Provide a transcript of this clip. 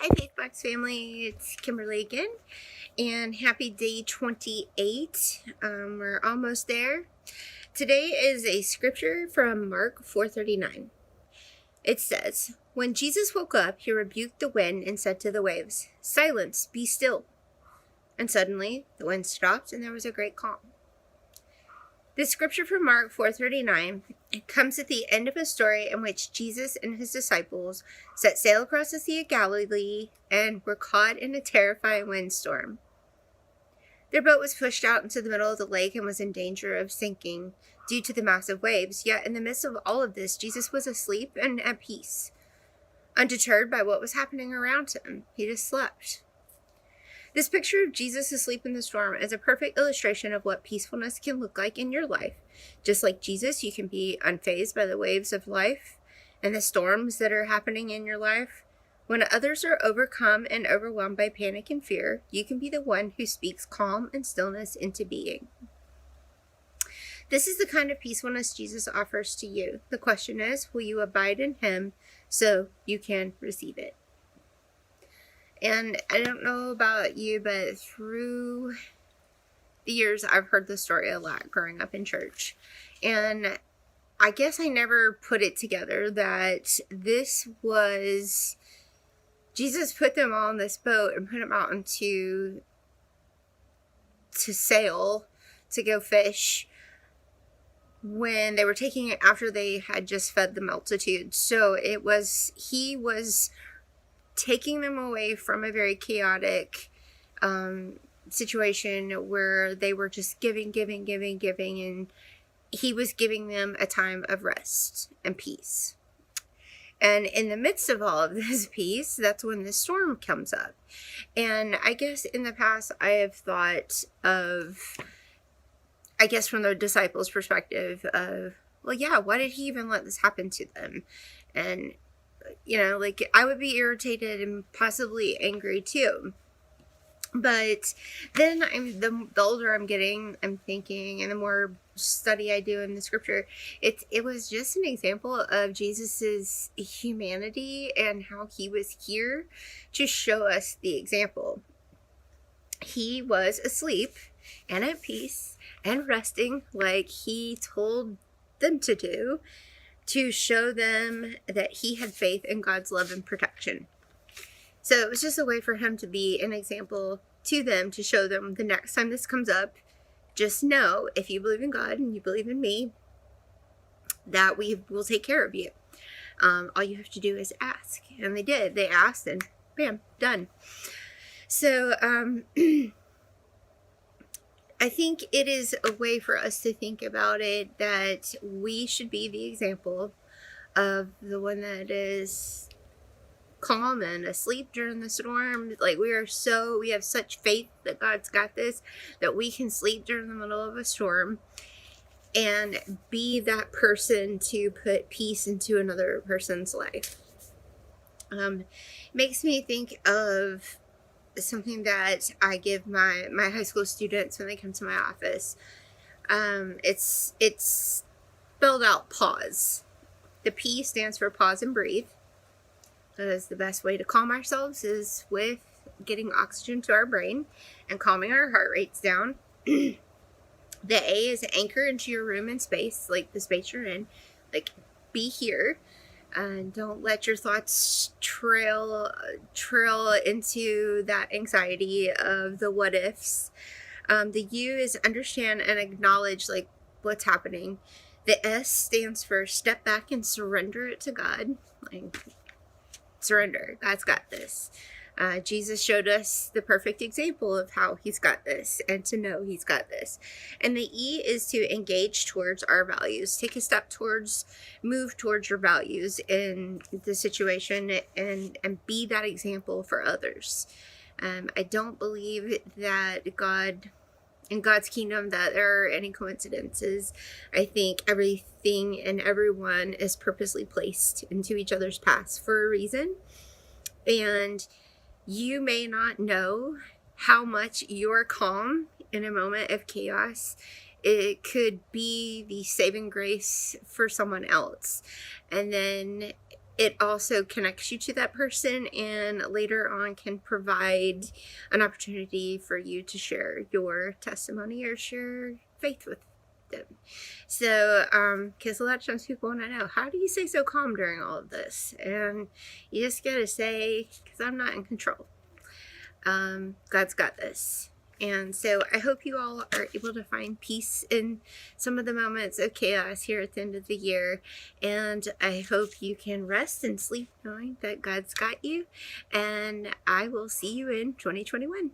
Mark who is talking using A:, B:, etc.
A: Hi, Faithbox family. It's Kimberly again, and happy day 28. We're almost there. Today is a scripture from Mark 4:39. It says, "When Jesus woke up, he rebuked the wind and said to the waves, 'Silence, be still.' And suddenly the wind stopped, and there was a great calm." This scripture from Mark 4:39 comes at the end of a story in which Jesus and his disciples set sail across the Sea of Galilee and were caught in a terrifying windstorm. Their boat was pushed out into the middle of the lake and was in danger of sinking due to the massive waves. Yet in the midst of all of this, Jesus was asleep and at peace. Undeterred by what was happening around him, he just slept. This picture of Jesus asleep in the storm is a perfect illustration of what peacefulness can look like in your life. Just like Jesus, you can be unfazed by the waves of life and the storms that are happening in your life. When others are overcome and overwhelmed by panic and fear, you can be the one who speaks calm and stillness into being. This is the kind of peacefulness Jesus offers to you. The question is, will you abide in him so you can receive it? And I don't know about you, but through the years, I've heard the story a lot growing up in church. And I guess I never put it together that this was Jesus put them all on this boat and put them out into to sail to go fish when they were taking it after they had just fed the multitude. So he was taking them away from a very chaotic situation where they were just giving, and he was giving them a time of rest and peace. And in the midst of all of this peace, that's when the storm comes up. And I guess in the past, I have thought of, I guess from the disciples' perspective of, well, yeah, why did he even let this happen to them? And like I would be irritated and possibly angry too. But then the older I'm getting, I'm thinking, and the more study I do in the scripture, it was just an example of Jesus's humanity and how he was here to show us the example. He was asleep and at peace and resting like he told them to show them that he had faith in God's love and protection. So it was just a way for him to be an example to them, to show them the next time this comes up, just know if you believe in God and you believe in me, that we will take care of you. All you have to do is ask. And they did. They asked and bam, done. So I think it is a way for us to think about it that we should be the example of the one that is calm and asleep during the storm. Like we have such faith that God's got this, that we can sleep during the middle of a storm and be that person to put peace into another person's life. Makes me think of something that I give my high school students when they come to my office. It's spelled out pause. The P stands for pause and breathe. Because the best way to calm ourselves is with getting oxygen to our brain and calming our heart rates down. The A is anchor into your room and space, like the space you're in. Like, be here. And don't let your thoughts trail into that anxiety of the what ifs. The U is understand and acknowledge like what's happening. The S stands for step back and surrender it to God. Like, surrender. God's got this. Jesus showed us the perfect example of how he's got this and to know he's got this. And the E is to engage towards our values. Take a step move towards your values in the situation and be that example for others. I don't believe that in God's kingdom that there are any coincidences. I think everything and everyone is purposely placed into each other's paths for a reason. And you may not know how much your calm in a moment of chaos, it could be the saving grace for someone else. And then it also connects you to that person, and later on can provide an opportunity for you to share your testimony or share faith with them. So, because a lot of times people want to know, how do you stay so calm during all of this? And you just gotta say, because I'm not in control. God's got this. And so I hope you all are able to find peace in some of the moments of chaos here at the end of the year. And I hope you can rest and sleep knowing that God's got you. And I will see you in 2021.